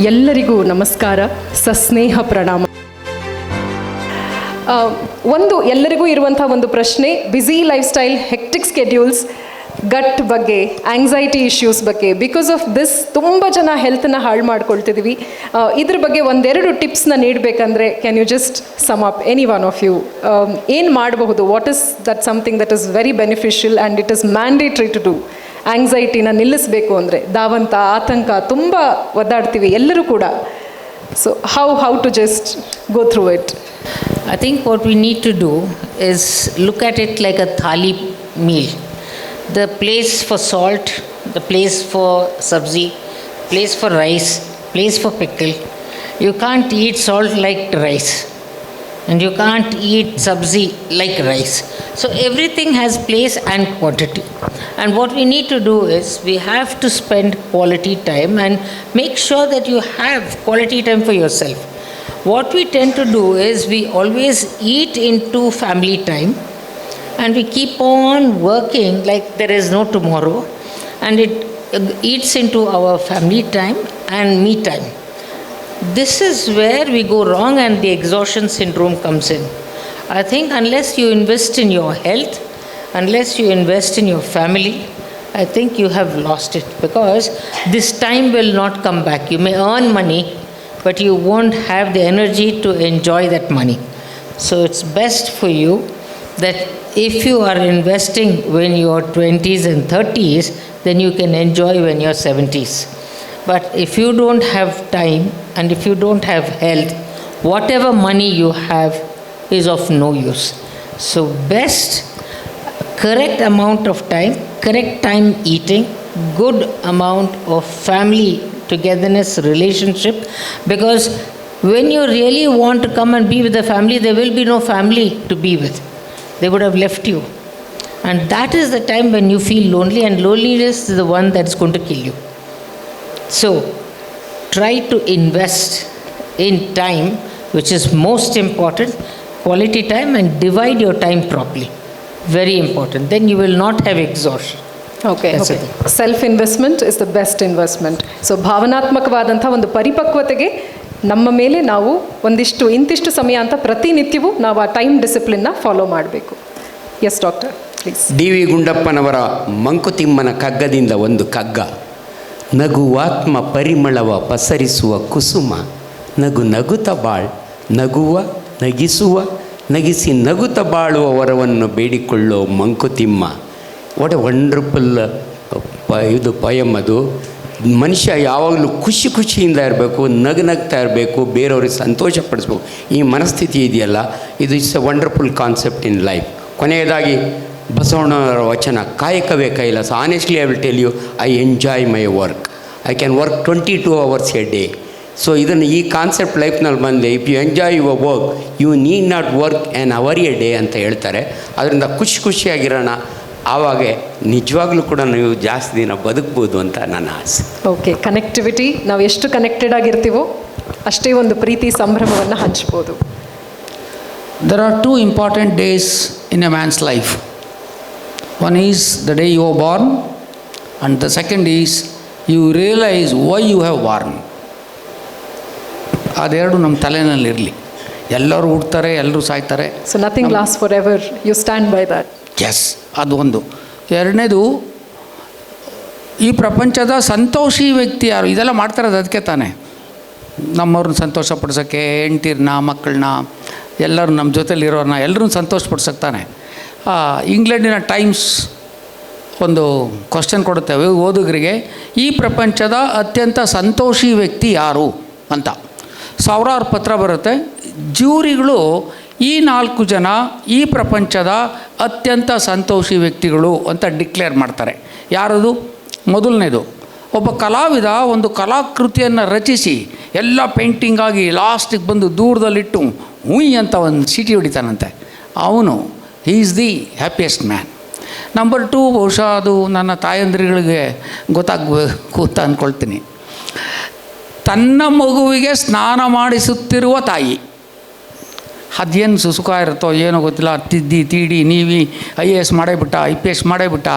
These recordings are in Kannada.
ಎಲ್ಲರಿಗೂ ನಮಸ್ಕಾರ, ಸಸ್ನೇಹ ಪ್ರಣಾಮ. ಎಲ್ಲರಿಗೂ ಇರುವಂಥ ಒಂದು ಪ್ರಶ್ನೆ, busy life style, hectic schedules, gut ಬಗ್ಗೆ, ಆಂಗ್ಸೈಟಿ ಇಶ್ಯೂಸ್ ಬಗ್ಗೆ, ಬಿಕಾಸ್ ಆಫ್ ದಿಸ್ ತುಂಬ ಜನ ಹೆಲ್ತನ್ನ ಹಾಳು ಮಾಡ್ಕೊಳ್ತಿದ್ದೀವಿ. ಇದ್ರ ಬಗ್ಗೆ ಒಂದೆರಡು ಟಿಪ್ಸ್ನ ನೀಡಬೇಕಂದ್ರೆ can you just sum up any one of you? ಏನು ಮಾಡಬಹುದು? What is that something that is very beneficial and it is mandatory to do? ಆಂಗ್ಸೈಟಿನ ನಿಲ್ಲಿಸಬೇಕು ಅಂದರೆ, ಧಾವಂತ, ಆತಂಕ ತುಂಬ ಒದ್ದಾಡ್ತೀವಿ ಎಲ್ಲರೂ ಕೂಡ. So how to just go through it? I think what we need to do is look at it like a thali meal. The place for salt, the place for sabzi, place for rice, place for pickle. You can't eat salt like rice, and you can't eat sabzi like rice. So everything has place and quantity. And what we need to do is we have to spend quality time and make sure that you have quality time for yourself. What we tend to do is we always eat into family time, and we keep on working like there is no tomorrow, and it eats into our family time and me time. This is where we go wrong and the exhaustion syndrome comes in. I think unless you invest in your health, unless you invest in your family, I think you have lost it, because this time will not come back. You may earn money, but you won't have the energy to enjoy that money. So it's best for you that if you are investing when you are 20s and 30s, then you can enjoy when you are 70s. But if you don't have time and if you don't have health, whatever money you have is of no use. So best, correct amount of time, correct time eating, good amount of family togetherness, relationship, because when you really want to come and be with the family, there will be no family to be with. They would have left you. And that is the time when you feel lonely, and loneliness is the one that's going to kill you. So try to invest in time, which is most important, quality time, and divide your time properly. Very important. Then you will not have exhaustion. Okay, self investment is the best investment. So ಭಾವನಾತ್ಮಕವಾದಂಥ ಒಂದು ಪರಿಪಕ್ವತೆಗೆ ನಮ್ಮ ಮೇಲೆ ನಾವು ಇಂತಿಷ್ಟು ಸಮಯ ಅಂತ ಪ್ರತಿನಿತ್ಯವೂ ನಾವು ಆ ಟೈಮ್ ಡಿಸಿಪ್ಲಿನ್ನ ಫಾಲೋ ಮಾಡಬೇಕು. Yes doctor, please. D V ಗುಂಡಪ್ಪನವರ ಮಂಕುತಿಮ್ಮನ ಕಗ್ಗದಿಂದ ಒಂದು ಕಗ್ಗ. ನಗುವಾತ್ಮ ಪರಿಮಳವ ಪಸರಿಸುವ ಕುಸುಮ, ನಗು ನಗುತ್ತ ಬಾಳ್, ನಗುವ ನಗಿಸುವ, ನಗಿಸಿ ನಗುತ್ತ ಬಾಳುವ ವರವನ್ನು ಬೇಡಿಕೊಳ್ಳೋ ಮಂಕುತಿಮ್ಮ. ವಾಟ್ ಎ ವಂಡರ್ಫುಲ್ ಇದು ಪಯಮ್ ಅದು. ಮನುಷ್ಯ ಯಾವಾಗಲೂ ಖುಷಿಯಿಂದ ಇರಬೇಕು, ನಗ್ತಾ ಇರಬೇಕು, ಬೇರೆಯವ್ರಿಗೆ ಸಂತೋಷಪಡಿಸ್ಬೇಕು. ಈ ಮನಸ್ಥಿತಿ ಇದೆಯಲ್ಲ, ಇದು it's a wonderful concept in life. ಕೊನೆಯದಾಗಿ ಬಸವಣ್ಣವರ ವಚನ, ಕಾಯಕವೇ ಕೈಲಾಸ. Honestly I will tell you, I enjoy my work. I can work 22 hours a day. So ಇದನ್ನು ಈ ಕಾನ್ಸೆಪ್ಟ್ ಲೈಫ್ನಲ್ಲಿ ಬಂದೆ. If you enjoy your work, you need not work an hour a day ಅಂತ ಹೇಳ್ತಾರೆ. ಅದರಿಂದ ಖುಷಿಯಾಗಿರೋಣ. ಆವಾಗ ನಿಜವಾಗ್ಲೂ ಕೂಡ ನೀವು ಜಾಸ್ತಿ ದಿನ ಬದುಕ್ಬೋದು ಅಂತ ನನ್ನ ಆಸೆ. ಓಕೆ, ಕನೆಕ್ಟಿವಿಟಿ, ನಾವು ಎಷ್ಟು ಕನೆಕ್ಟೆಡ್ ಆಗಿರ್ತೀವೋ ಅಷ್ಟೇ ಒಂದು ಪ್ರೀತಿ ಸಂಭ್ರಮವನ್ನು ಹಂಚ್ಬೋದು. There are two important days in a man's life. One is the day you are born, and the second is you realize why you have born. ಅದೆರಡು ನಮ್ಮ ತಲೆನಲ್ಲಿರಲಿ. ಎಲ್ಲರೂ ಹುಡ್ತಾರೆ, ಎಲ್ಲರೂ ಸಾಯ್ತಾರೆ. So nothing last forever, you stand by that. Yes, ಅದು ಒಂದು. ಎರಡನೇದು, ಈ ಪ್ರಪಂಚದ ಸಂತೋಷಿ ವ್ಯಕ್ತಿ ಯಾರು? ಇದೆಲ್ಲ ಮಾಡ್ತಾರದು ಅದಕ್ಕೆ ತಾನೆ, ನಮ್ಮವ್ರನ್ನ ಸಂತೋಷಪಡಿಸೋಕ್ಕೆ, ಹೆಂಡ್ತಿರ್ನ, ಮಕ್ಕಳನ್ನ, ಎಲ್ಲರೂ ನಮ್ಮ ಜೊತೆಲಿರೋರನ್ನ ಎಲ್ಲರೂ ಸಂತೋಷಪಡಿಸೋಕೆ ತಾನೆ. ಇಂಗ್ಲೆಂಡಿನ ಟೈಮ್ಸ್ ಒಂದು ಕ್ವಶನ್ ಕೊಡುತ್ತೆ ಓದುಗರಿಗೆ, ಈ ಪ್ರಪಂಚದ ಅತ್ಯಂತ ಸಂತೋಷಿ ವ್ಯಕ್ತಿ ಯಾರು ಅಂತ. ಸಾವಿರಾರು ಪತ್ರ ಬರುತ್ತೆ. ಜ್ಯೂರಿಗಳು ಈ 4 ಜನ ಈ ಪ್ರಪಂಚದ ಅತ್ಯಂತ ಸಂತೋಷಿ ವ್ಯಕ್ತಿಗಳು ಅಂತ ಡಿಕ್ಲೇರ್ ಮಾಡ್ತಾರೆ. ಯಾರದು? ಮೊದಲನೇದು, ಒಬ್ಬ ಕಲಾವಿದ ಒಂದು ಕಲಾಕೃತಿಯನ್ನು ರಚಿಸಿ ಎಲ್ಲ ಪೇಂಟಿಂಗ್ ಆಗಿ ಲಾಸ್ಟಿಗೆ ಬಂದು ದೂರದಲ್ಲಿಟ್ಟು ಹುಯ್ ಅಂತ ಒಂದು ಸೀಟಿ ಹೊಡಿತಾನಂತೆ. ಅವನು is the happiest man. Number 2, ಬಹುಶಃ ಅದು ನನ್ನ ತಾಯಂದ್ರಿಗಳಿಗೆ ಗೊತ್ತಾಗಬೇಕು ಅಂತ ಅಂದ್ಕೊಳ್ತೀನಿ. ತನ್ನ ಮಗುವಿಗೆ ಸ್ನಾನ ಮಾಡಿಸುತ್ತಿರುವ ತಾಯಿ. ಅದೇನು ಸುಖ ಇರುತ್ತೋ ಏನೋ ಗೊತ್ತಿಲ್ಲ. ತಿದ್ದಿ ತೀಡಿ ನೀವಿ IAS ಮಾಡೇಬಿಟ್ಟ, IPS ಮಾಡೇಬಿಟ್ಟ,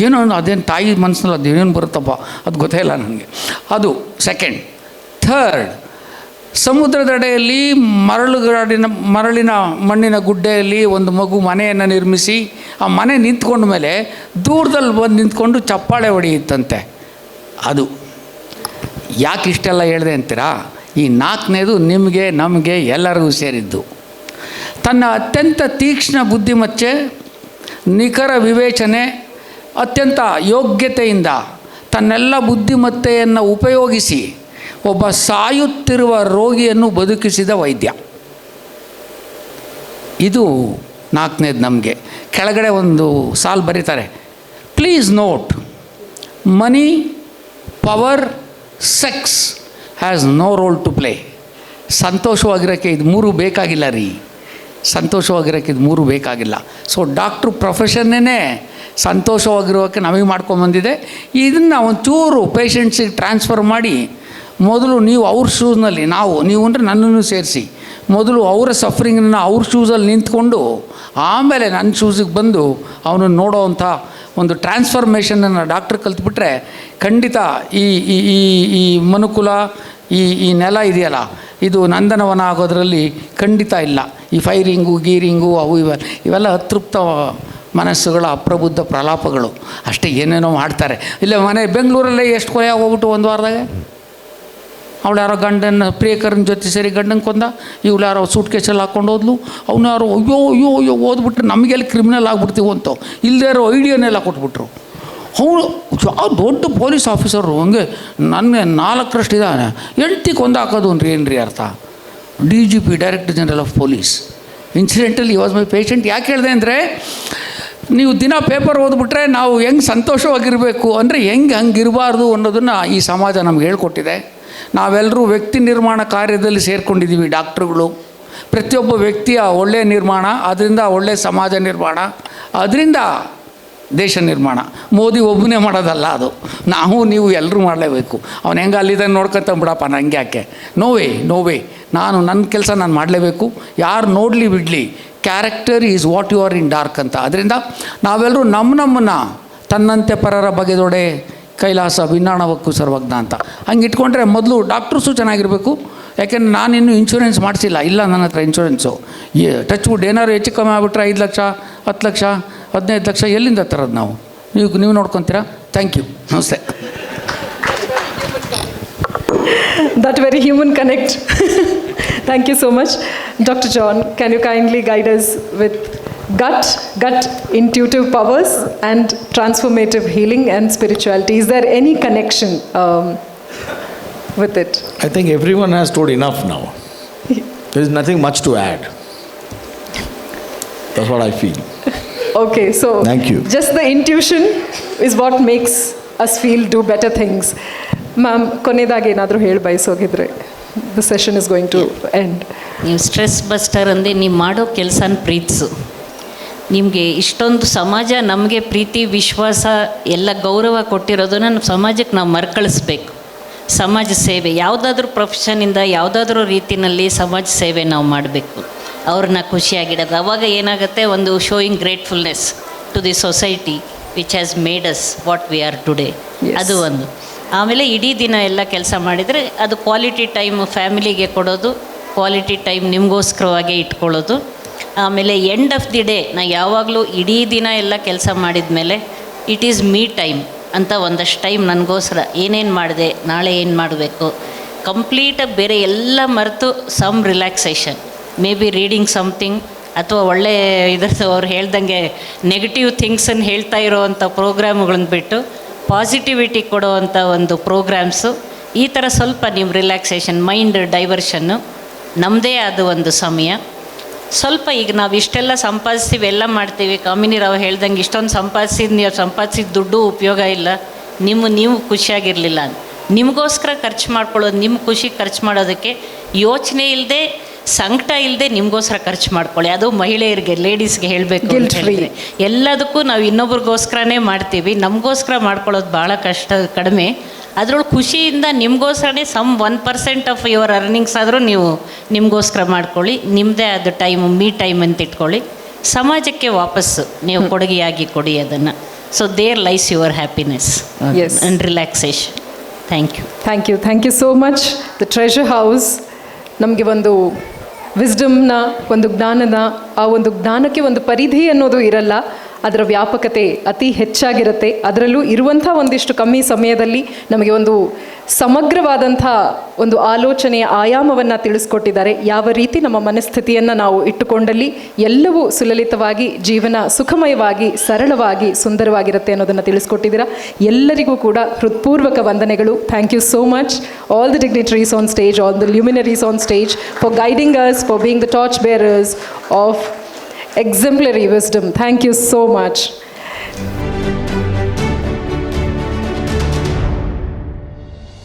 ಏನೋ ಅದೇನು ತಾಯಿ ಮನಸ್ಸಿನಲ್ಲಿ ಅದೇನೇನು ಬರುತ್ತಪ್ಪ ಅದು ಗೊತ್ತೇ ಇಲ್ಲ ನನಗೆ. ಅದು ಸೆಕೆಂಡ್. ಥರ್ಡ್, ಸಮುದ್ರದಡೆಯಲ್ಲಿ ಮರಳಿನ ಮಣ್ಣಿನ ಗುಡ್ಡೆಯಲ್ಲಿ ಒಂದು ಮಗು ಮನೆಯನ್ನು ನಿರ್ಮಿಸಿ ಆ ಮನೆ ನಿಂತ್ಕೊಂಡ ಮೇಲೆ ದೂರದಲ್ಲಿ ಬಂದು ನಿಂತ್ಕೊಂಡು ಚಪ್ಪಾಳೆ ಹೊಡೆಯುತ್ತಂತೆ. ಅದು ಯಾಕೆ ಇಷ್ಟೆಲ್ಲ ಹೇಳಿದೆ ಅಂತೀರಾ? ಈ 4ನೇದು ನಿಮಗೆ ನಮಗೆ ಎಲ್ಲರಿಗೂ ಸೇರಿದ್ದು. ತನ್ನ ಅತ್ಯಂತ ತೀಕ್ಷ್ಣ ಬುದ್ಧಿಮತ್ತೆ, ನಿಖರ ವಿವೇಚನೆ, ಅತ್ಯಂತ ಯೋಗ್ಯತೆಯಿಂದ ತನ್ನೆಲ್ಲ ಬುದ್ಧಿಮತ್ತೆಯನ್ನು ಉಪಯೋಗಿಸಿ ಒಬ್ಬ ಸಾಯುತ್ತಿರುವ ರೋಗಿಯನ್ನು ಬದುಕಿಸಿದ ವೈದ್ಯ. ಇದು 4ನೇದು ನಮಗೆ. ಕೆಳಗಡೆ ಒಂದು ಸಾಲು ಬರೀತಾರೆ, please note, money, power, sex has no role to play. ಸಂತೋಷವಾಗಿರೋಕ್ಕೆ ಇದು 3 ಬೇಕಾಗಿಲ್ಲ ರೀ. ಸಂತೋಷವಾಗಿರೋಕ್ಕೆ ಇದು 3 ಬೇಕಾಗಿಲ್ಲ. ಸೊ ಡಾಕ್ಟ್ರು ಪ್ರೊಫೆಷನ್ನೇ ಸಂತೋಷವಾಗಿರೋಕ್ಕೆ ನಮಗೆ ಮಾಡ್ಕೊಂಬಂದಿದೆ. ಇದನ್ನು ಒಂಚೂರು ಪೇಷಂಟ್ಸಿಗೆ ಟ್ರಾನ್ಸ್ಫರ್ ಮಾಡಿ, ಮೊದಲು ನೀವು ಅವ್ರ ಶೂಸ್ನಲ್ಲಿ, ನೀವು ಅಂದರೆ ನನ್ನನ್ನು ಸೇರಿಸಿ, ಮೊದಲು ಅವರ ಸಫರಿಂಗನ್ನು ಅವ್ರ ಶೂಸಲ್ಲಿ ನಿಂತ್ಕೊಂಡು ಆಮೇಲೆ ನನ್ನ ಶೂಸಿಗೆ ಬಂದು ಅವನನ್ನು ನೋಡೋವಂಥ ಒಂದು ಟ್ರಾನ್ಸ್ಫರ್ಮೇಷನನ್ನು ಡಾಕ್ಟ್ರ್ ಕಲ್ತ್ಬಿಟ್ರೆ ಖಂಡಿತ ಈ ಈ ಈ ಈ ಮನುಕುಲ, ಈ ನೆಲ ಇದೆಯಲ್ಲ, ಇದು ನಂದನವನ ಆಗೋದರಲ್ಲಿ ಖಂಡಿತ ಇಲ್ಲ. ಈ ಫೈರಿಂಗು ಗೀರಿಂಗು ಇವೆಲ್ಲ ಅತೃಪ್ತ ಮನಸ್ಸುಗಳ ಅಪ್ರಬುದ್ಧ ಪ್ರಲಾಪಗಳು ಅಷ್ಟೇ. ಏನೇನೋ ಮಾಡ್ತಾರೆ. ಇಲ್ಲ ಮನೆ ಬೆಂಗಳೂರಲ್ಲೇ ಎಷ್ಟು ಕೊಲೆ ಆಗೋಗ್ಬಿಟ್ಟು ಒಂದು ವಾರದಾಗ. ಅವಳು ಯಾರೋ ಗಂಡನ ಪ್ರಿಯಕರನ ಜೊತೆ ಸೇರಿ ಗಂಡನ ಕೊಂದ, ಇವಳು ಯಾರೋ ಸೂಟ್ ಕೇಸಲ್ಲಿ ಹಾಕ್ಕೊಂಡು ಹೋದ್ಲು, ಅವನು ಯಾರೋ ಅಯ್ಯೋ ಓದ್ಬಿಟ್ರೆ ನಮಗೆಲ್ಲ ಕ್ರಿಮಿನಲ್ ಆಗ್ಬಿಡ್ತೀವಿ ಅಂತ ಇಲ್ಲದೇ ಇರೋ ಐಡಿಯಾನೆಲ್ಲ ಕೊಟ್ಬಿಟ್ರು. ಅವಳು ಯಾವ ದೊಡ್ಡ ಪೊಲೀಸ್ ಆಫೀಸರು ಹಂಗೆ ನನ್ನ 4ರಷ್ಟಿದ್ದಾನೆ, 8 ಕೊಂದು ಹಾಕೋದು ಅಂದ್ರೆ ಏನು ರೀ ಅರ್ಥ? DGP, director general of police. Incidentally was my patient. ಯಾಕೆ ಹೇಳಿದೆ ಅಂದರೆ, ನೀವು ದಿನ ಪೇಪರ್ ಓದ್ಬಿಟ್ರೆ ನಾವು ಹೆಂಗೆ ಸಂತೋಷವಾಗಿರಬೇಕು ಅಂದರೆ ಹಂಗಿರಬಾರ್ದು ಅನ್ನೋದನ್ನು ಈ ಸಮಾಜ ನಮ್ಗೆ ಹೇಳ್ಕೊಟ್ಟಿದೆ. ನಾವೆಲ್ಲರೂ ವ್ಯಕ್ತಿ ನಿರ್ಮಾಣ ಕಾರ್ಯದಲ್ಲಿ ಸೇರಿಕೊಂಡಿದ್ದೀವಿ. ಡಾಕ್ಟ್ರುಗಳು ಪ್ರತಿಯೊಬ್ಬ ವ್ಯಕ್ತಿಯ ಒಳ್ಳೆಯ ನಿರ್ಮಾಣ, ಅದರಿಂದ ಒಳ್ಳೆಯ ಸಮಾಜ ನಿರ್ಮಾಣ, ಅದರಿಂದ ದೇಶ ನಿರ್ಮಾಣ. ಮೋದಿ ಒಬ್ಬನೇ ಮಾಡೋದಲ್ಲ, ಅದು ನಾವು ನೀವು ಎಲ್ಲರೂ ಮಾಡಲೇಬೇಕು. ಅವನು ಹೆಂಗೆ ಅಲ್ಲಿದ್ದಾನೆ ನೋಡ್ಕೊತ ಬಿಡಪ್ಪ, ನನಗೆ ಯಾಕೆ, ನೋ ವೇ ನಾನು ನನ್ನ ಕೆಲಸ ನಾನು ಮಾಡಲೇಬೇಕು. ಯಾರು ನೋಡಲಿ ಬಿಡಲಿ, character is what you are in dark ಅಂತ. ಅದರಿಂದ ನಾವೆಲ್ಲರೂ ನಮ್ಮನ್ನು ತನ್ನಂತೆ ಪರರ ಬಗೆದೊಡೆ ಕೈಲಾಸ ಭಿನ್ನಾಣವಕ್ಕೂ ಸರ್ವಜ್ಞ ಅಂತ ಹಂಗೆ ಇಟ್ಕೊಂಡ್ರೆ ಮೊದಲು ಡಾಕ್ಟ್ರಸು ಚೆನ್ನಾಗಿರಬೇಕು. ಯಾಕೆಂದ್ರೆ ನಾನಿನ್ನೂ ಇನ್ಶೂರೆನ್ಸ್ ಮಾಡಿಸಿಲ್ಲ, ಇಲ್ಲ ನನ್ನ ಹತ್ರ ಇನ್ಶೂರೆನ್ಸು. ಟಚ್ ವುಡ್ ಏನಾದ್ರು ಹೆಚ್ಚು ಕಮ್ಮಿ ಆಗಿಬಿಟ್ರೆ 5 ಲಕ್ಷ 10 ಲಕ್ಷ 15 ಲಕ್ಷ ಎಲ್ಲಿಂದ ತರೋದು ನಾವು? ನೀವು ನೋಡ್ಕೊತೀರಾ? ಥ್ಯಾಂಕ್ ಯು, ನಮಸ್ತೆ. That very human connect. Thank you so much. Dr. John, can you kindly guide us with gut intuitive powers and transformative healing and spirituality? Is there any connection with it? I think everyone has told enough now. There is nothing much to add. That's what I feel. Okay, so Thank you. just the intuition is what makes us feel do better things. Ma'am, ಕೊನೆಯದಾಗಿ ಏನಾದರೂ ಹೇಳಿ ಬಯಸೋಗಿದ್ರೆ the session is going to end. ನೀವು ಸ್ಟ್ರೆಸ್ ಬಸ್ಟರ್ ಅಂದೆ, ನೀವು ಮಾಡೋ ಕೆಲಸನ ಪ್ರೀತಿಸು. ನಿಮಗೆ ಇಷ್ಟೊಂದು ಸಮಾಜ ನಮಗೆ ಪ್ರೀತಿ ವಿಶ್ವಾಸ ಎಲ್ಲ ಗೌರವ ಕೊಟ್ಟಿರೋದನ್ನು ಸಮಾಜಕ್ಕೆ ನಾವು ಮರುಕಳಿಸ್ಬೇಕು. ಸಮಾಜ ಸೇವೆ ಯಾವುದಾದ್ರೂ ಪ್ರೊಫೆಷನಿಂದ ಯಾವುದಾದ್ರೂ ರೀತಿಯಲ್ಲಿ ಸಮಾಜ ಸೇವೆ ನಾವು ಮಾಡಬೇಕು. ಅವ್ರನ್ನ ಖುಷಿಯಾಗಿಡೋದು. ಆವಾಗ ಏನಾಗುತ್ತೆ, ಒಂದು showing gratefulness to the society which has made us what we are today. ಅದು ಒಂದು. ಆಮೇಲೆ ಇಡೀ ದಿನ ಎಲ್ಲ ಕೆಲಸ ಮಾಡಿದರೆ ಅದು ಕ್ವಾಲಿಟಿ ಟೈಮ್ ಫ್ಯಾಮಿಲಿಗೆ ಕೊಡೋದು, ಕ್ವಾಲಿಟಿ ಟೈಮ್ ನಿಮಗೋಸ್ಕರವಾಗೇ ಇಟ್ಕೊಳ್ಳೋದು. ಆಮೇಲೆ ಎಂಡ್ ಆಫ್ ದಿ ಡೇ ನಾ ಯಾವಾಗಲೂ ಇಡೀ ದಿನ ಎಲ್ಲ ಕೆಲಸ ಮಾಡಿದ ಮೇಲೆ ಇಟ್ ಈಸ್ ಮೀ ಟೈಮ್ ಅಂತ ಒಂದಷ್ಟು ಟೈಮ್ ನನಗೋಸ್ಕರ ಏನೇನು ಮಾಡಿದೆ, ನಾಳೆ ಏನು ಮಾಡಬೇಕು, ಕಂಪ್ಲೀಟಾಗಿ ಬೇರೆ ಎಲ್ಲ ಮರೆತು some relaxation, may be reading something, ಅಥವಾ ಒಳ್ಳೆ ಇದರದ್ದು ಅವ್ರು ಹೇಳ್ದಂಗೆ ನೆಗೆಟಿವ್ ಥಿಂಗ್ಸನ್ನು ಹೇಳ್ತಾ ಇರೋವಂಥ ಪ್ರೋಗ್ರಾಮ್ಗಳನ್ನ ಬಿಟ್ಟು ಪಾಸಿಟಿವಿಟಿ ಕೊಡೋವಂಥ ಒಂದು ಪ್ರೋಗ್ರಾಮ್ಸು. ಈ ಥರ ಸ್ವಲ್ಪ ನೀವು ರಿಲ್ಯಾಕ್ಸೇಷನ್, ಮೈಂಡ್ ಡೈವರ್ಷನ್ನು ನಮ್ಮದೇ ಆದ ಒಂದು ಸಮಯ. ಸ್ವಲ್ಪ ಈಗ ನಾವು ಇಷ್ಟೆಲ್ಲ ಸಂಪಾದಿಸ್ತೀವಿ, ಎಲ್ಲ ಮಾಡ್ತೀವಿ. ಕಾಮಿನಿ ರಾವ್ ಹೇಳ್ದಂಗೆ ಇಷ್ಟೊಂದು ಸಂಪಾದಿಸಿದ ದುಡ್ಡು ಉಪಯೋಗ ಇಲ್ಲ, ನೀವು ಖುಷಿಯಾಗಿರಲಿಲ್ಲ. ನಿಮಗೋಸ್ಕರ ಖರ್ಚು ಮಾಡ್ಕೊಳ್ಳೋದು, ನಿಮ್ಮ ಖುಷಿ ಖರ್ಚು ಮಾಡೋದಕ್ಕೆ ಯೋಚನೆ ಇಲ್ಲದೆ, ಸಂಕಟ ಇಲ್ಲದೆ ನಿಮಗೋಸ್ಕರ ಖರ್ಚು ಮಾಡ್ಕೊಳ್ಳಿ. ಅದು ಮಹಿಳೆಯರಿಗೆ, ಲೇಡೀಸ್ಗೆ ಹೇಳಬೇಕು ಅಂತ ಹೇಳಿದ್ರೆ, ಎಲ್ಲದಕ್ಕೂ ನಾವು ಇನ್ನೊಬ್ರಿಗೋಸ್ಕರನೇ ಮಾಡ್ತೀವಿ, ನಮಗೋಸ್ಕರ ಮಾಡ್ಕೊಳ್ಳೋದು ಭಾಳ ಕಡಿಮೆ. ಅದರೊಳಗೆ ಖುಷಿಯಿಂದ ನಿಮಗೋಸ್ಕರನೇ 1% ಆಫ್ ಯುವರ್ ಅರ್ನಿಂಗ್ಸ್ ಆದರೂ ನೀವು ನಿಮಗೋಸ್ಕರ ಮಾಡ್ಕೊಳ್ಳಿ. ನಿಮ್ಮದೇ ಆದ ಟೈಮು, ಮೀ ಟೈಮ್ ಅಂತ ಇಟ್ಕೊಳ್ಳಿ. ಸಮಾಜಕ್ಕೆ ವಾಪಸ್ಸು ನೀವು ಕೊಡುಗೆಯಾಗಿ ಕೊಡಿ ಅದನ್ನು. So there lies your happiness and relaxation. Thank you so much. The treasure house ನಮಗೆ ಒಂದು ವಿಸ್ಡಮ್ನ, ಒಂದು ಜ್ಞಾನದ, ಆ ಒಂದು ಜ್ಞಾನಕ್ಕೆ ಒಂದು ಪರಿಧಿ ಅನ್ನೋದು ಇರಲ್ಲ, ಅದರ ವ್ಯಾಪಕತೆ ಅತಿ ಹೆಚ್ಚಾಗಿರುತ್ತೆ. ಅದರಲ್ಲೂ ಇರುವಂಥ ಒಂದಿಷ್ಟು ಕಮ್ಮಿ ಸಮಯದಲ್ಲಿ ನಮಗೆ ಒಂದು ಸಮಗ್ರವಾದಂಥ ಒಂದು ಆಲೋಚನೆಯ ಆಯಾಮವನ್ನು ತಿಳಿಸ್ಕೊಟ್ಟಿದ್ದಾರೆ. ಯಾವ ರೀತಿ ನಮ್ಮ ಮನಸ್ಥಿತಿಯನ್ನು ನಾವು ಇಟ್ಟುಕೊಂಡಲ್ಲಿ ಎಲ್ಲವೂ ಸುಲಲಿತವಾಗಿ, ಜೀವನ ಸುಖಮಯವಾಗಿ, ಸರಳವಾಗಿ, ಸುಂದರವಾಗಿರುತ್ತೆ ಅನ್ನೋದನ್ನು ತಿಳಿಸ್ಕೊಟ್ಟಿದ್ದೀರಾ. ಎಲ್ಲರಿಗೂ ಕೂಡ ಹೃತ್ಪೂರ್ವಕ ವಂದನೆಗಳು. Thank you so much. All the dignitaries on stage, all the luminaries on stage, for guiding us, for being the torch bearers of exemplary wisdom. Thank you so much.